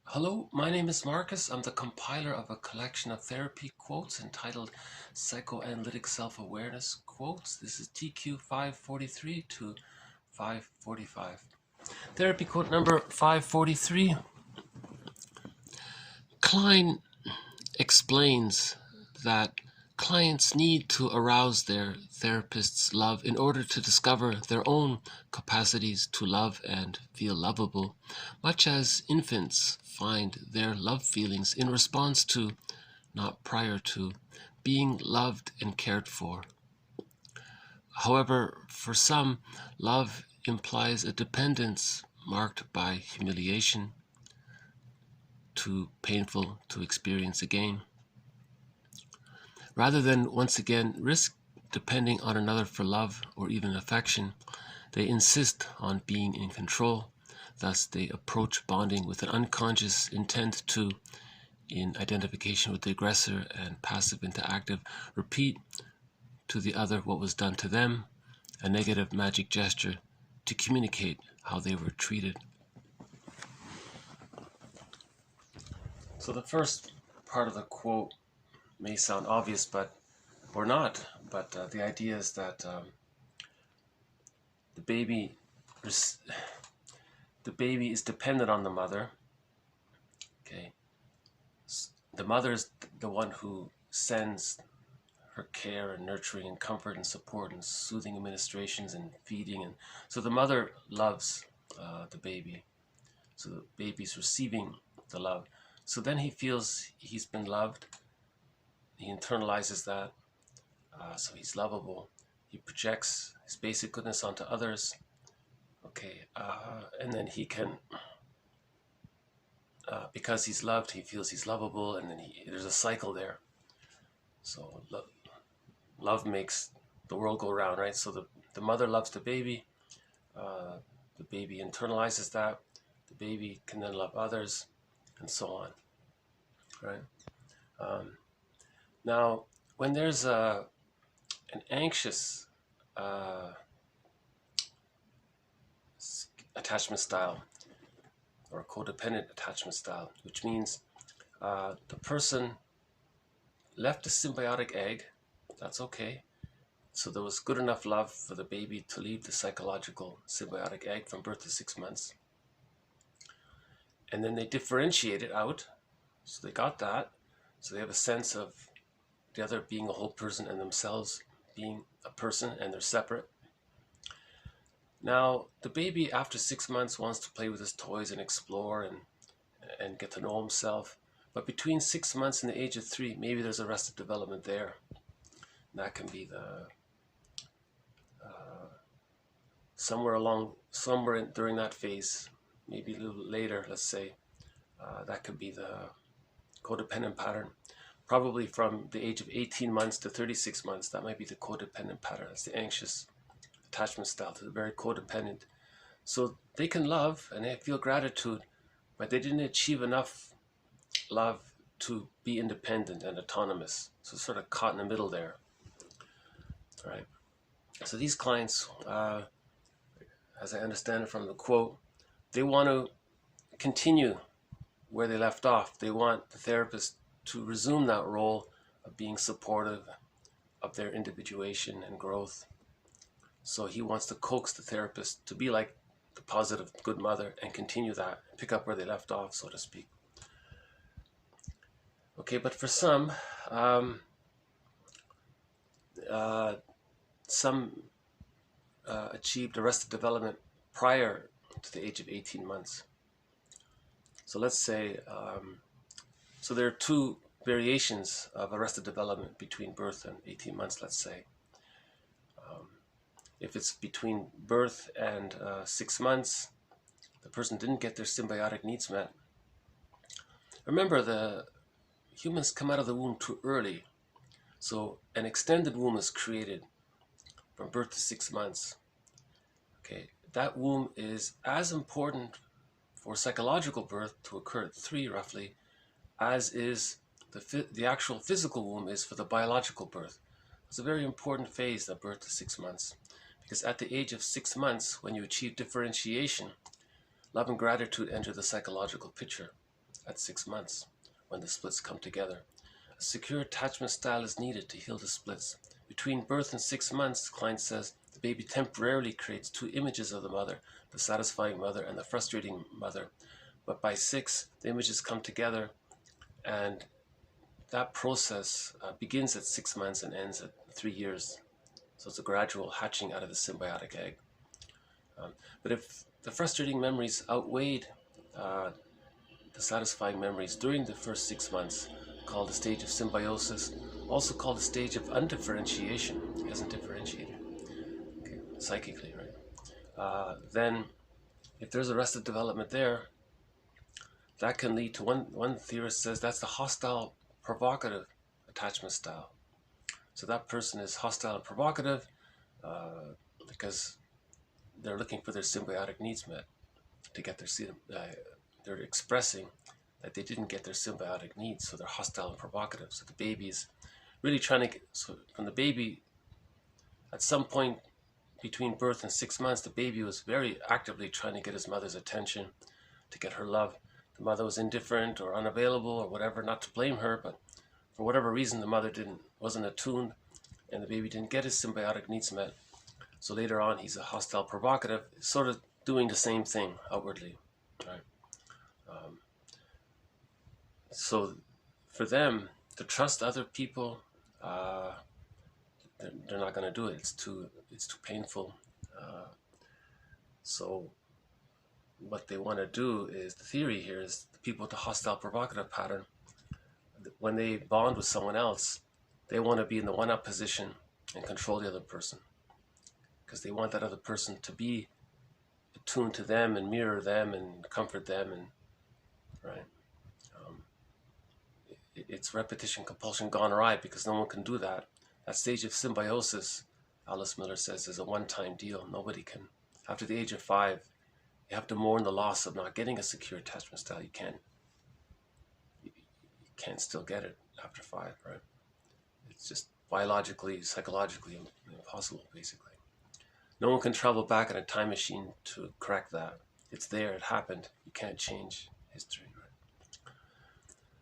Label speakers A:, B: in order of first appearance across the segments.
A: Hello, my name is Marcus. I'm the compiler of a collection of therapy quotes entitled Psychoanalytic Self-Awareness Quotes. This is TQ 543 to 545. Therapy quote number 543. Klein explains that clients need to arouse their therapist's love in order to discover their own capacities to love and feel lovable, much as infants find their love feelings in response to, not prior to, being loved and cared for. However, for some, love implies a dependence marked by humiliation, too painful to experience again. Rather than once again risk depending on another for love or even affection, they insist on being in control. Thus, they approach bonding with an unconscious intent to, in identification with the aggressor and passive into active, repeat to the other what was done to them, a negative magic gesture to communicate how they were treated. So the first part of the quote may sound obvious, or not. But the idea is that the baby is dependent on the mother. Okay, the mother is the one who sends her care and nurturing and comfort and support and soothing administrations and feeding, and so the mother loves the baby. So the baby's receiving the love. So then he feels he's been loved. He internalizes that. So he's lovable. He projects his basic goodness onto others. Okay, and then he can, because he's loved, he feels he's lovable, and then there's a cycle there. So love makes the world go round, right? So the mother loves the baby internalizes that, the baby can then love others, and so on, right? Now, when there's an anxious attachment style or a codependent attachment style, which means the person left a symbiotic egg, that's okay. So there was good enough love for the baby to leave the psychological symbiotic egg from birth to 6 months. And then they differentiate it out. So they got that. So they have a sense of the other being a whole person and themselves being a person, and they're separate. Now, the baby after 6 months wants to play with his toys and explore and get to know himself. But between 6 months and the age of 3, maybe there's arrested development there. And that can be somewhere during that phase, maybe a little later, let's say, that could be the codependent pattern. Probably from the age of 18 months to 36 months, that might be the codependent pattern. That's the anxious attachment style, to the very codependent. So they can love and they feel gratitude, but they didn't achieve enough love to be independent and autonomous. So sort of caught in the middle there, right? So these clients, as I understand it from the quote, they want to continue where they left off. They want the therapist to resume that role of being supportive of their individuation and growth. So he wants to coax the therapist to be like the positive good mother and continue that, pick up where they left off, so to speak. Okay, but for some achieved arrested development prior to the age of 18 months. So let's say, so there are two variations of arrested development between birth and 18 months, let's say. If it's between birth and 6 months, the person didn't get their symbiotic needs met. Remember, the humans come out of the womb too early. So an extended womb is created from birth to 6 months. Okay, that womb is as important for psychological birth to occur at 3 roughly, as is the actual physical womb is for the biological birth. It's a very important phase, that birth to 6 months, because at the age of 6 months, when you achieve differentiation, love and gratitude enter the psychological picture. at 6 months when the splits come together. A secure attachment style is needed to heal the splits. Between birth and 6 months, Klein says, the baby temporarily creates two images of the mother, the satisfying mother and the frustrating mother. But by 6, the images come together, and that process begins at 6 months and ends at 3 years. So it's a gradual hatching out of the symbiotic egg. But if the frustrating memories outweighed the satisfying memories during the first 6 months, called the stage of symbiosis, also called the stage of undifferentiation. He hasn't differentiated, okay, psychically, right? Then, if there's arrested development there, that can lead to one theorist says that's the hostile provocative attachment style. So that person is hostile and provocative because they're looking for their symbiotic needs met to get they're expressing that they didn't get their symbiotic needs, so they're hostile and provocative. So the baby is really trying to get, so from the baby, at some point between birth and 6 months, the baby was very actively trying to get his mother's attention, to get her love. The mother was indifferent or unavailable or whatever, not to blame her, but for whatever reason the mother wasn't attuned, and the baby didn't get his symbiotic needs met. So later on he's a hostile provocative, sort of doing the same thing outwardly, right? So for them to trust other people, they're not going to do it. It's too painful. So what they want to do is, the theory here is, the people with the hostile provocative pattern, when they bond with someone else, they want to be in the one-up position and control the other person, because they want that other person to be attuned to them and mirror them and comfort them, and right. It's repetition compulsion gone awry, because no one can do that. That stage of symbiosis, Alice Miller says, is a one-time deal. Nobody can. After the age of 5, you have to mourn the loss of not getting a secure attachment style. You can't still get it after 5, right? It's just biologically, psychologically impossible, basically. No one can travel back in a time machine to correct that. It's there, it happened. You can't change history, right?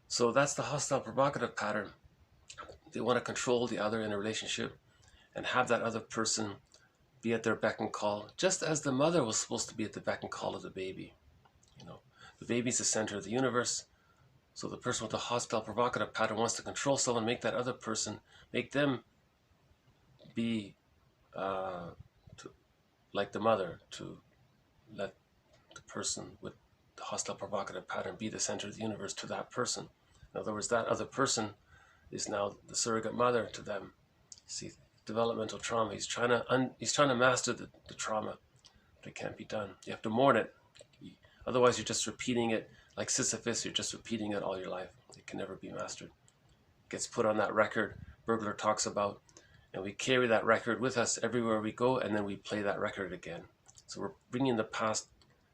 A: So that's the hostile provocative pattern. They want to control the other in a relationship and have that other person be at their beck and call, just as the mother was supposed to be at the beck and call of the baby. You know, the baby's the center of the universe. So the person with the hostile provocative pattern wants to control someone, make that other person, make them be like the mother, to let the person with the hostile provocative pattern be the center of the universe to that person. In other words, that other person is now the surrogate mother to them. See, developmental trauma. He's trying to master the trauma, but it can't be done. You have to mourn it. Otherwise, you're just repeating it like Sisyphus. You're just repeating it all your life. It can never be mastered. It gets put on that record Burglar talks about, and we carry that record with us everywhere we go, and then we play that record again. So we're bringing the past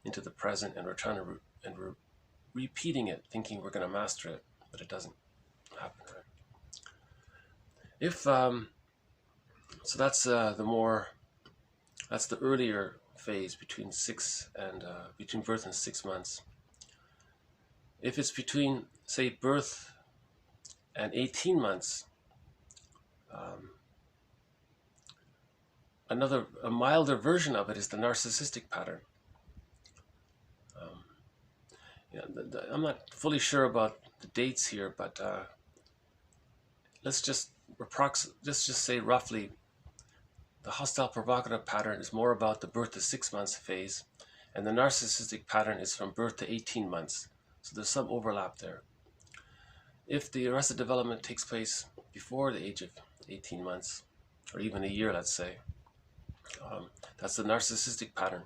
A: into the present, and we're repeating it, thinking we're going to master it, but it doesn't happen. Right? So that's that's the earlier phase between between birth and 6 months. If it's between, say, birth and 18 months, a milder version of it is the narcissistic pattern. I'm not fully sure about the dates here, but let's just say roughly, the hostile provocative pattern is more about the birth to 6 months phase, and the narcissistic pattern is from birth to 18 months. So there's some overlap there. If the arrested development takes place before the age of 18 months, or even a year, let's say, that's the narcissistic pattern.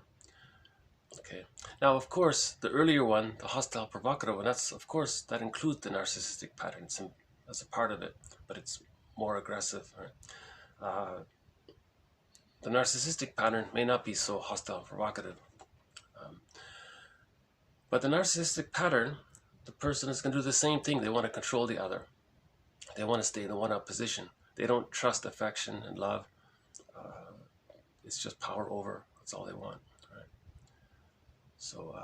A: Okay. Now, of course, the earlier one, the hostile provocative one, that includes the narcissistic pattern as a part of it, but it's more aggressive. Right? The narcissistic pattern may not be so hostile and provocative. But the narcissistic pattern, the person is going to do the same thing. They want to control the other. They want to stay in the one-up position. They don't trust affection and love. It's just power over. That's all they want. Right? So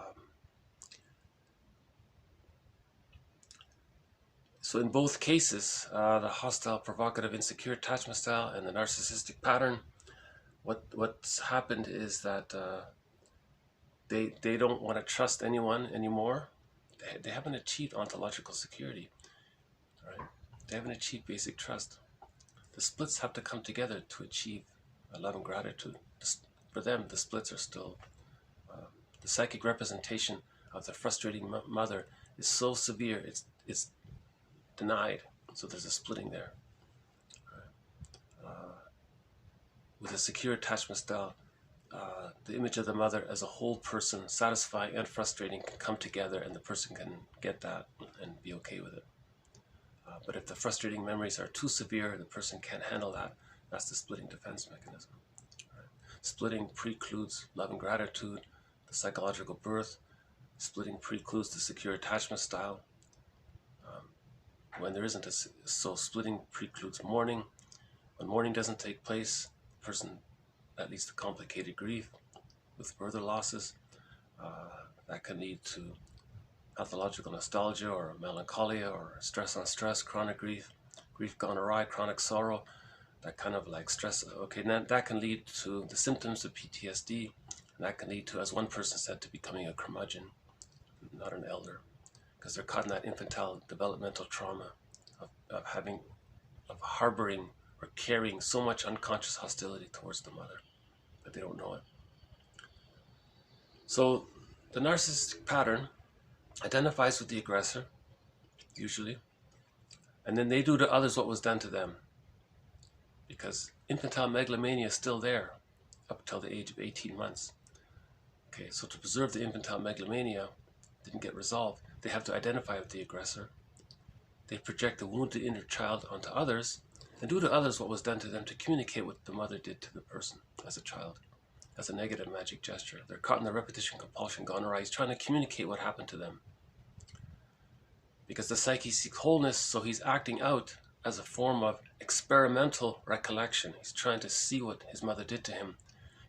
A: So in both cases, the hostile, provocative, insecure attachment style and the narcissistic pattern, what's happened is that they don't want to trust anyone anymore. They haven't achieved ontological security, right? They haven't achieved basic trust. The splits have to come together to achieve love and gratitude. For them, the splits are still the psychic representation of the frustrating mother is so severe, it's denied. So there's a splitting there. With a secure attachment style, the image of the mother as a whole person, satisfying and frustrating, can come together, and the person can get that and be okay with it. But if the frustrating memories are too severe, the person can't handle that. That's the splitting defense mechanism. Right? Splitting precludes love and gratitude, the psychological birth. Splitting precludes the secure attachment style. When there isn't so splitting precludes mourning. When mourning doesn't take place, the person that leads to complicated grief with further losses. That can lead to pathological nostalgia or melancholia or stress on stress, chronic grief, grief gone awry, chronic sorrow, that kind of like stress. Okay, now that can lead to the symptoms of PTSD, and that can lead to, as one person said, to becoming a curmudgeon, not an elder, because they're caught in that infantile developmental trauma of harboring or carrying so much unconscious hostility towards the mother that they don't know it. So the narcissistic pattern identifies with the aggressor, usually, and then they do to others what was done to them, because infantile megalomania is still there up until the age of 18 months. Okay, so to preserve the infantile megalomania didn't get resolved, they have to identify with the aggressor. They project the wounded inner child onto others and do to others what was done to them to communicate what the mother did to the person as a child, as a negative magic gesture. They're caught in the repetition compulsion gone awry. He's trying to communicate what happened to them. Because the psyche seeks wholeness, so he's acting out as a form of experimental recollection. He's trying to see what his mother did to him.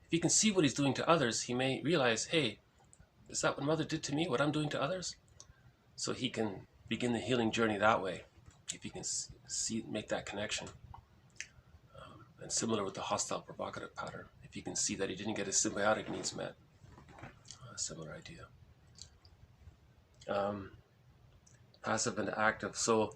A: If he can see what he's doing to others, he may realize, hey, is that what mother did to me, what I'm doing to others? So he can begin the healing journey that way, if he can see, make that connection. And similar with the hostile provocative pattern, if he can see that he didn't get his symbiotic needs met. A similar idea. Passive and active. So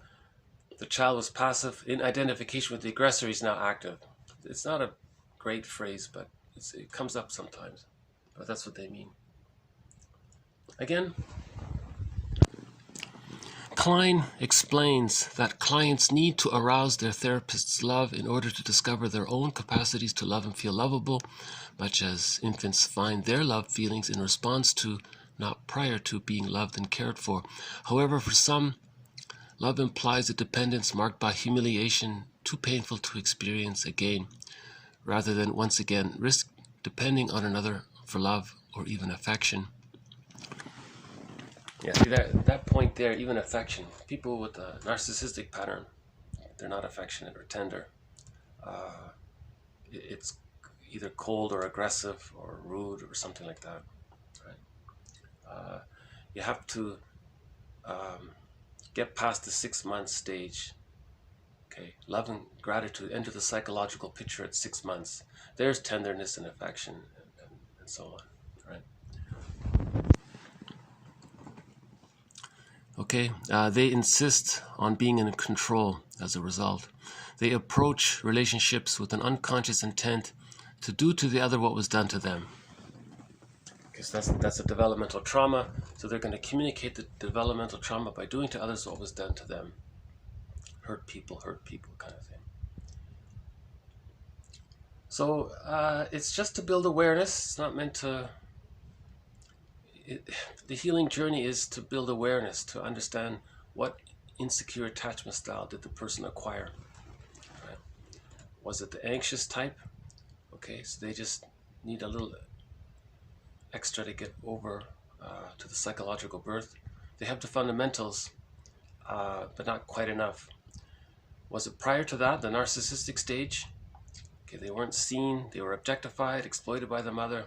A: the child was passive in identification with the aggressor. He's now active. It's not a great phrase, but it comes up sometimes. But that's what they mean. Again, Klein explains that clients need to arouse their therapist's love in order to discover their own capacities to love and feel lovable, much as infants find their love feelings in response to, not prior to, being loved and cared for. However, for some, love implies a dependence marked by humiliation too painful to experience again, rather than once again risk depending on another for love or even affection. Yeah, see that point there, even affection. People with a narcissistic pattern, they're not affectionate or tender. It's either cold or aggressive or rude or something like that. Right? You have to get past the 6 month stage. Okay, love and gratitude enter the psychological picture at 6 months. There's tenderness and affection and so on. Right? Okay, they insist on being in control as a result. They approach relationships with an unconscious intent to do to the other what was done to them. Because that's a developmental trauma, so they're going to communicate the developmental trauma by doing to others what was done to them. Hurt people kind of thing. So it's just to build awareness. It's not meant to... the healing journey is to build awareness, to understand what insecure attachment style did the person acquire. Right? Was it the anxious type? Okay, so they just need a little extra to get over to the psychological birth. They have the fundamentals, but not quite enough. Was it prior to that, the narcissistic stage? Okay, they weren't seen, they were objectified, exploited by the mother.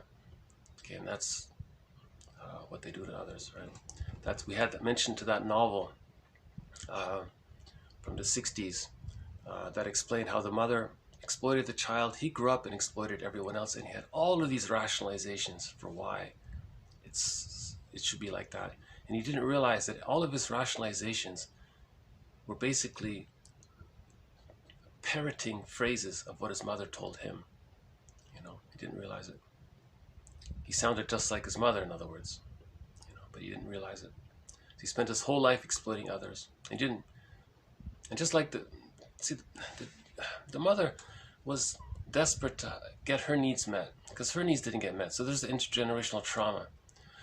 A: Okay, and that's what they do to others, right? We had that mentioned to that novel, from the 60s that explained how the mother exploited the child. He grew up and exploited everyone else, and he had all of these rationalizations for why it should be like that. And he didn't realize that all of his rationalizations were basically parroting phrases of what his mother told him. You know, he didn't realize it. He sounded just like his mother, in other words, you know, but he didn't realize it. So he spent his whole life exploiting others. And just like the mother was desperate to get her needs met because her needs didn't get met. So there's the intergenerational trauma.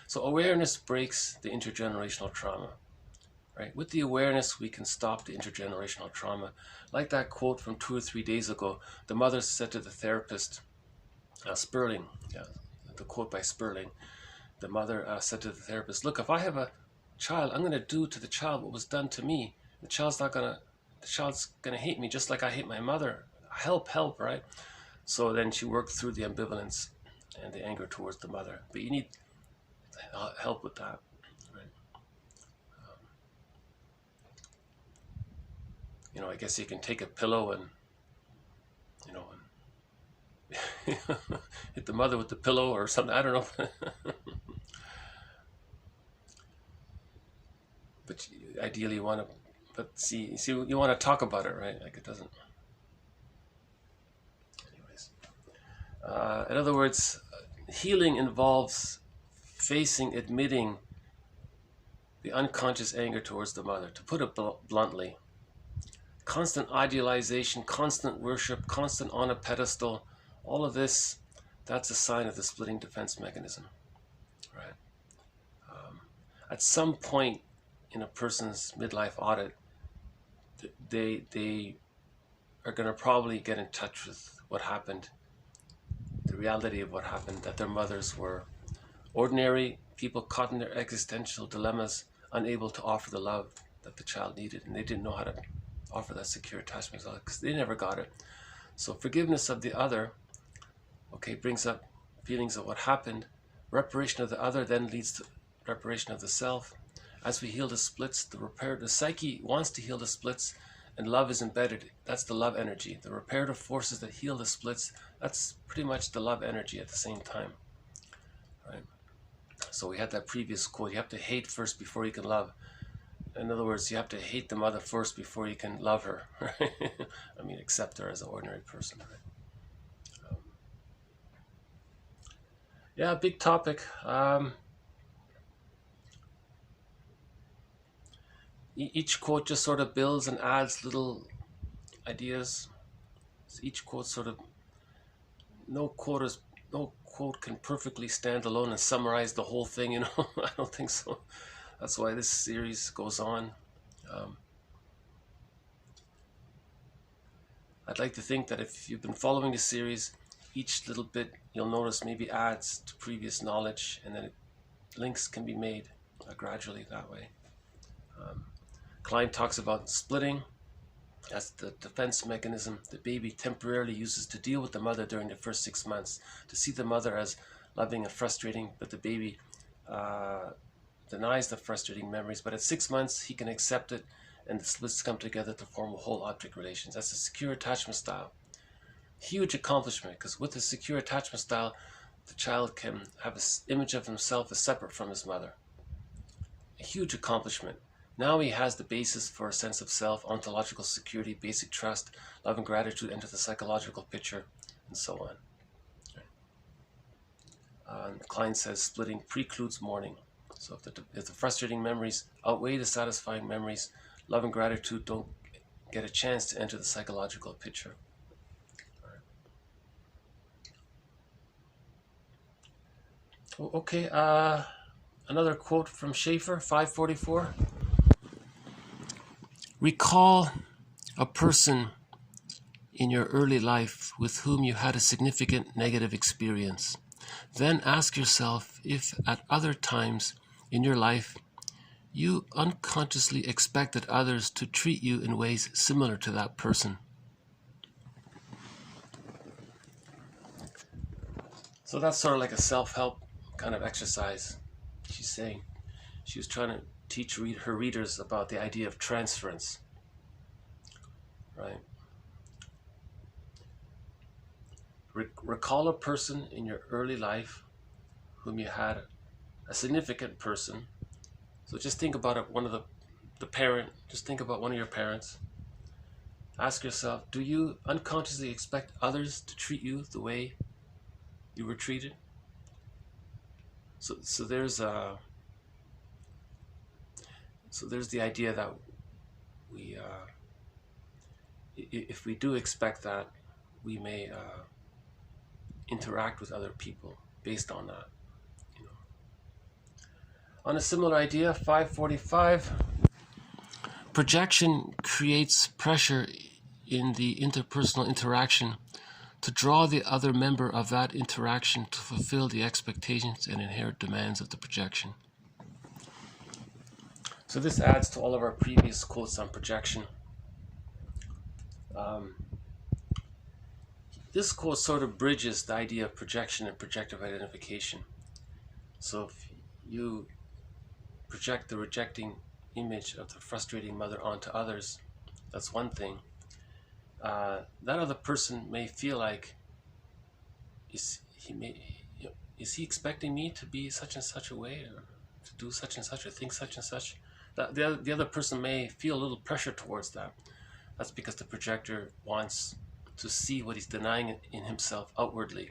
A: So awareness breaks the intergenerational trauma, right? With the awareness, we can stop the intergenerational trauma. Like that quote from 2 or 3 days ago, the mother said to the therapist, Sperling, the quote by Sperling, the mother said to the therapist, look, if I have a child, I'm going to do to the child what was done to me. The child's gonna hate me just like I hate my mother. Help, right? So then she worked through the ambivalence and the anger towards the mother. But you need help with that, right? You know, I guess you can take a pillow and, you know, hit the mother with the pillow or something. I don't know. But ideally, you want to. But see, you want to talk about it, right? Like it doesn't. Anyways, in other words, healing involves admitting the unconscious anger towards the mother. To put it bluntly, constant idealization, constant worship, constant on a pedestal, all of this, that's a sign of the splitting defense mechanism, right? At some point in a person's midlife audit, they are going to probably get in touch with what happened, the reality of what happened, that their mothers were ordinary people caught in their existential dilemmas, unable to offer the love that the child needed, and they didn't know how to offer that secure attachment because they never got it. So forgiveness of the other, okay, brings up feelings of what happened. Reparation of the other then leads to reparation of the self. As we heal the splits, the psyche wants to heal the splits, and love is embedded. That's the love energy. The reparative forces that heal the splits, that's pretty much the love energy at the same time, right? So we had that previous quote, you have to hate first before you can love. In other words, you have to hate the mother first before you can love her, right? I mean, accept her as an ordinary person, right? Yeah, big topic. Each quote just sort of builds and adds little ideas. Each quote sort of, no quote can perfectly stand alone and summarize the whole thing, you know. I don't think so. That's why this series goes on. I'd like to think that if you've been following the series, each little bit you'll notice maybe adds to previous knowledge, and then links can be made gradually that way. Klein talks about splitting as the defense mechanism the baby temporarily uses to deal with the mother during the first 6 months, to see the mother as loving and frustrating, but the baby denies the frustrating memories. But at 6 months, he can accept it, and the splits come together to form a whole object relations. That's a secure attachment style. Huge accomplishment, because with the secure attachment style, the child can have an image of himself as separate from his mother. A huge accomplishment. Now he has the basis for a sense of self, ontological security, basic trust, love and gratitude enter the psychological picture, and so on. Klein says splitting precludes mourning. So if the frustrating memories outweigh the satisfying memories, love and gratitude don't get a chance to enter the psychological picture. Okay, another quote from Schaeffer, 544. Recall a person in your early life with whom you had a significant negative experience. Then ask yourself if at other times in your life you unconsciously expected others to treat you in ways similar to that person. So that's sort of like a self-help kind of exercise. She's saying she was trying to teach her readers about the idea of transference. right? Recall a person in your early life whom you had, a significant person. So just think about it, one of the parent, just think about one of your parents. Ask yourself, do you unconsciously expect others to treat you the way you were treated? So there's the idea that we, if we do expect that, we may interact with other people based on that. You know. On a similar idea, 545, projection creates pressure in the interpersonal interaction to draw the other member of that interaction to fulfill the expectations and inherent demands of the projection. So this adds to all of our previous quotes on projection. This quote sort of bridges the idea of projection and projective identification. So if you project the rejecting image of the frustrating mother onto others, that's one thing. That other person may feel like, is he expecting me to be such and such a way, or to do such and such, or think such and such? The other person may feel a little pressure towards that. That's because the projector wants to see what he's denying in himself outwardly.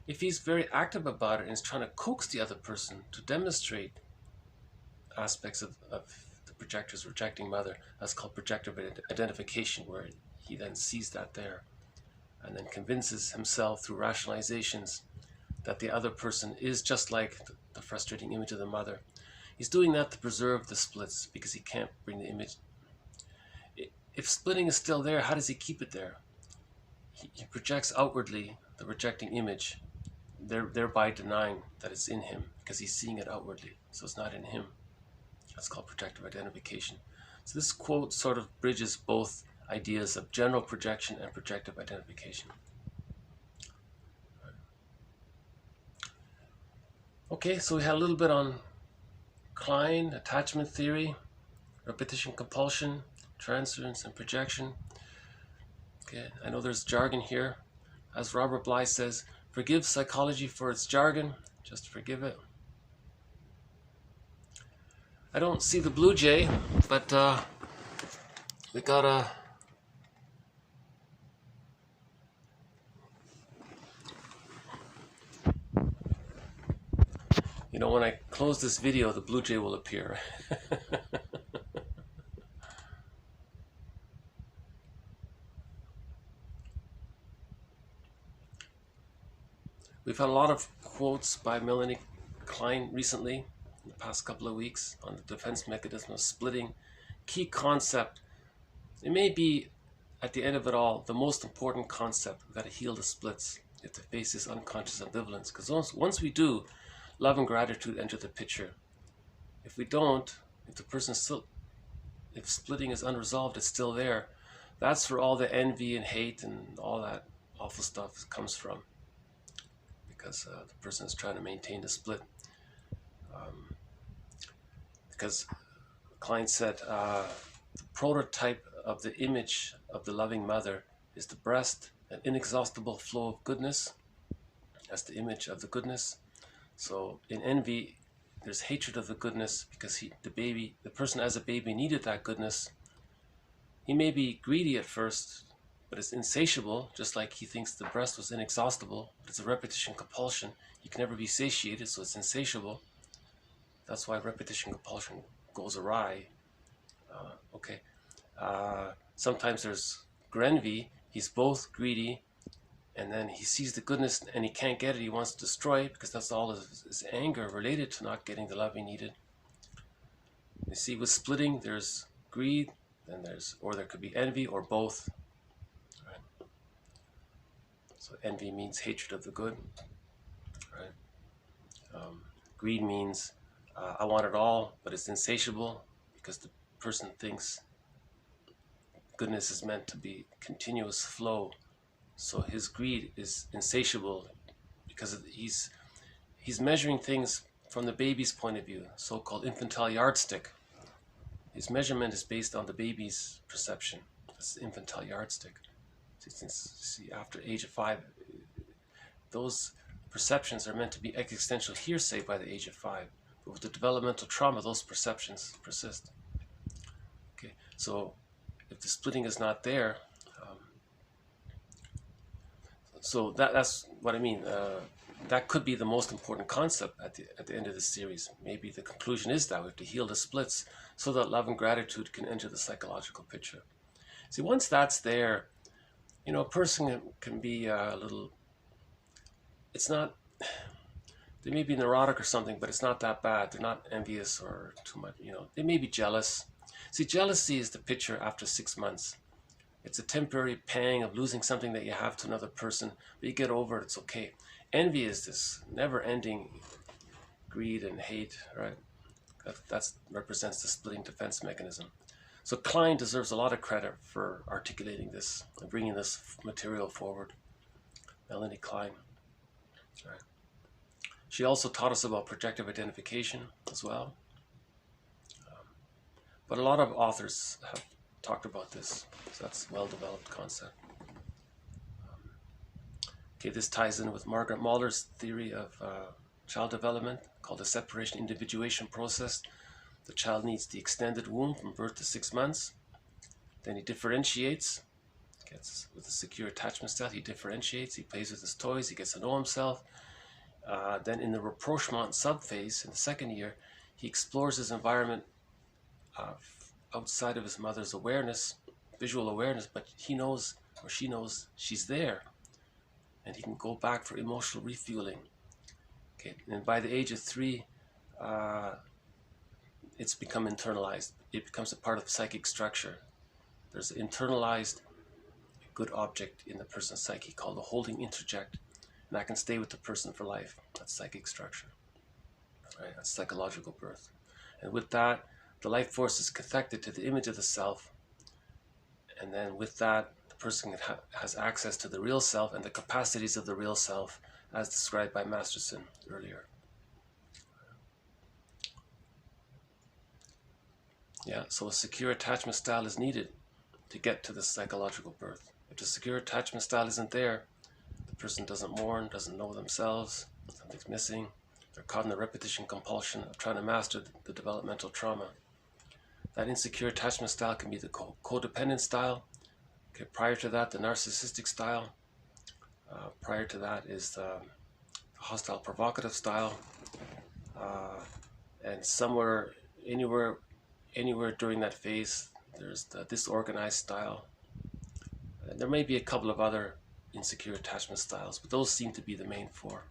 A: If he's very active about it and is trying to coax the other person to demonstrate aspects of the projector's rejecting mother, that's called projective identification, where he then sees that there and then convinces himself through rationalizations that the other person is just like the frustrating image of the mother. He's doing that to preserve the splits because he can't bring the image. If splitting is still there, how does he keep it there? He projects outwardly the rejecting image, thereby denying that it's in him because he's seeing it outwardly, so it's not in him. That's called projective identification. So this quote sort of bridges both ideas of general projection and projective identification. Okay, so we had a little bit on Klein, attachment theory, repetition compulsion, transference, and projection. Okay, I know there's jargon here. As Robert Bly says, forgive psychology for its jargon, just forgive it. I don't see the blue jay, but we got a... You know, when I close this video, the blue jay will appear. We've had a lot of quotes by Melanie Klein recently, in the past couple of weeks, on the defense mechanism of splitting. Key concept. It may be, at the end of it all, the most important concept. We've got to heal the splits. You have to face this unconscious ambivalence. Because once we do, love and gratitude enter the picture. If we don't, if the person still, if splitting is unresolved, it's still there. That's where all the envy and hate and all that awful stuff comes from. Because the person is trying to maintain the split. Because Klein said the prototype of the image of the loving mother is the breast, an inexhaustible flow of goodness. That's the image of the goodness. So in envy, there's hatred of the goodness because the person as a baby needed that goodness. He may be greedy at first, but it's insatiable, just like he thinks the breast was inexhaustible. But it's a repetition compulsion. You can never be satiated, so it's insatiable. That's why repetition compulsion goes awry. Sometimes there's envy. He's both greedy, and then he sees the goodness and he can't get it. He wants to destroy it because that's all his anger related to not getting the love he needed. You see, with splitting, there's greed, or there could be envy, or both. Right? So envy means hatred of the good. Right? Greed means I want it all, but it's insatiable because the person thinks goodness is meant to be continuous flow. So his greed is insatiable because he's measuring things from the baby's point of view, so-called infantile yardstick. His measurement is based on the baby's perception. That's the infantile yardstick. See, after age of 5, those perceptions are meant to be existential hearsay by the age of 5. But with the developmental trauma, those perceptions persist. Okay, so if the splitting is not there, so that's what I mean. That could be the most important concept at the end of the series. Maybe the conclusion is that we have to heal the splits so that love and gratitude can enter the psychological picture. See, once that's there, you know, a person can be a little, it's not, they may be neurotic or something, but it's not that bad. They're not envious or too much, you know, they may be jealous. See, jealousy is the picture after 6 months. It's a temporary pang of losing something that you have to another person, but you get over it, it's okay. Envy is this never-ending greed and hate, right? That represents the splitting defense mechanism. So Klein deserves a lot of credit for articulating this and bringing this material forward. Melanie Klein. Right. She also taught us about projective identification as well. But a lot of authors have talked about this, so that's a well-developed concept. Okay, this ties in with Margaret Mahler's theory of child development called the separation individuation process. The child needs the extended womb from birth to 6 months. Then he differentiates, gets with a secure attachment style, he differentiates, he plays with his toys, he gets to know himself. Then in the rapprochement subphase, in the 2nd year, he explores his environment outside of his mother's awareness, visual awareness, but he knows or she knows she's there. And he can go back for emotional refueling. Okay, and by the age of 3, it's become internalized. It becomes a part of psychic structure. There's an internalized good object in the person's psyche called the holding interject, and that can stay with the person for life. That's psychic structure. Right? That's psychological birth. And with that, the life force is connected to the image of the self, and then with that, the person has access to the real self and the capacities of the real self, as described by Masterson earlier. Yeah, so a secure attachment style is needed to get to this psychological birth. If the secure attachment style isn't there, the person doesn't mourn, doesn't know themselves, something's missing. They're caught in the repetition compulsion of trying to master the developmental trauma. That insecure attachment style can be the codependent style. Okay, prior to that, the narcissistic style. Prior to that is the hostile provocative style. And somewhere, anywhere during that phase, there's the disorganized style. And there may be a couple of other insecure attachment styles, but those seem to be the main 4.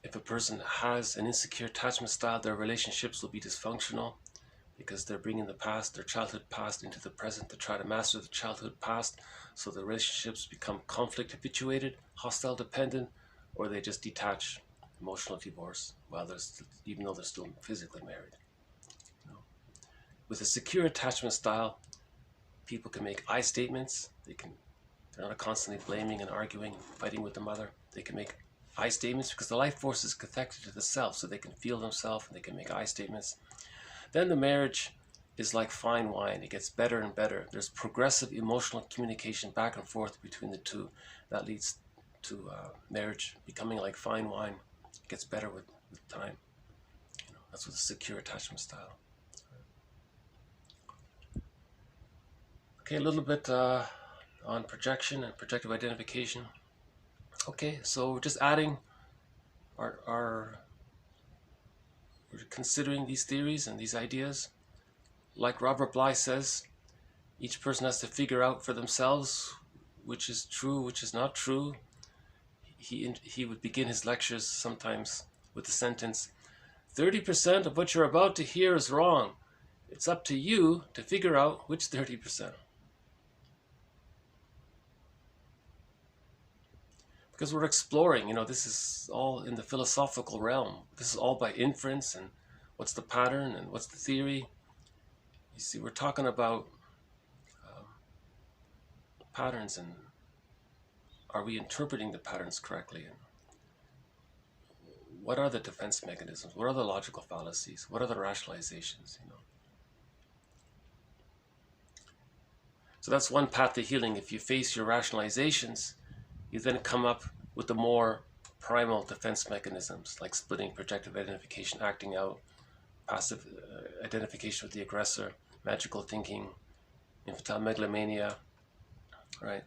A: If a person has an insecure attachment style, their relationships will be dysfunctional because they're bringing the past, their childhood past, into the present to try to master the childhood past. So the relationships become conflict habituated, hostile dependent, or they just detach, emotional divorce, even though they're still physically married. You know? With a secure attachment style, people can make I statements. They're not constantly blaming and arguing, fighting with the mother. They can make I statements because the life force is connected to the self, so they can feel themselves and they can make I statements. Then the marriage is like fine wine. It gets better and better. There's progressive emotional communication back and forth between the two. That leads to marriage becoming like fine wine. It gets better with time. You know, that's with a secure attachment style. Okay, a little bit on projection and projective identification. Okay, so we're just adding we're considering these theories and these ideas. Like Robert Bly says, each person has to figure out for themselves which is true, which is not true. He would begin his lectures sometimes with the sentence, 30% of what you're about to hear is wrong. It's up to you to figure out which 30%. Because we're exploring, you know, this is all in the philosophical realm. This is all by inference, and what's the pattern and what's the theory. You see, we're talking about patterns, and are we interpreting the patterns correctly? And what are the defense mechanisms? What are the logical fallacies? What are the rationalizations? You know, So that's one path to healing. If you face your rationalizations, you then come up with the more primal defense mechanisms like splitting, projective identification, acting out, passive identification with the aggressor, magical thinking, infantile megalomania, right?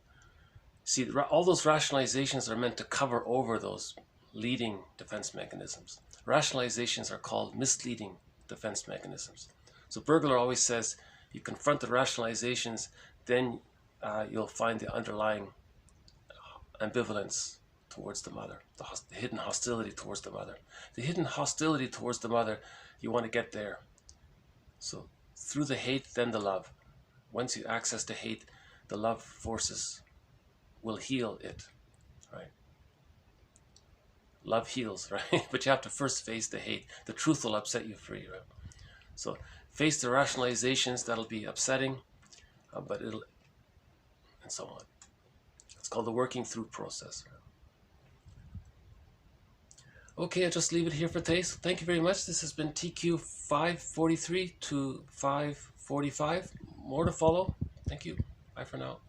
A: See, all those rationalizations are meant to cover over those leading defense mechanisms. Rationalizations are called misleading defense mechanisms. So Bergler always says, you confront the rationalizations, then you'll find the underlying ambivalence towards the mother, the hidden hostility towards the mother. The hidden hostility towards the mother, you want to get there. So through the hate, then the love. Once you access the hate, the love forces will heal it, right? Love heals, right? But you have to first face the hate. The truth will upset you free, right? So face the rationalizations, that'll be upsetting, but it'll, and so on. It's called the working through process. Okay, I'll just leave it here for today. So thank you very much. This has been TQ 543 to 545. More to follow. Thank you. Bye for now.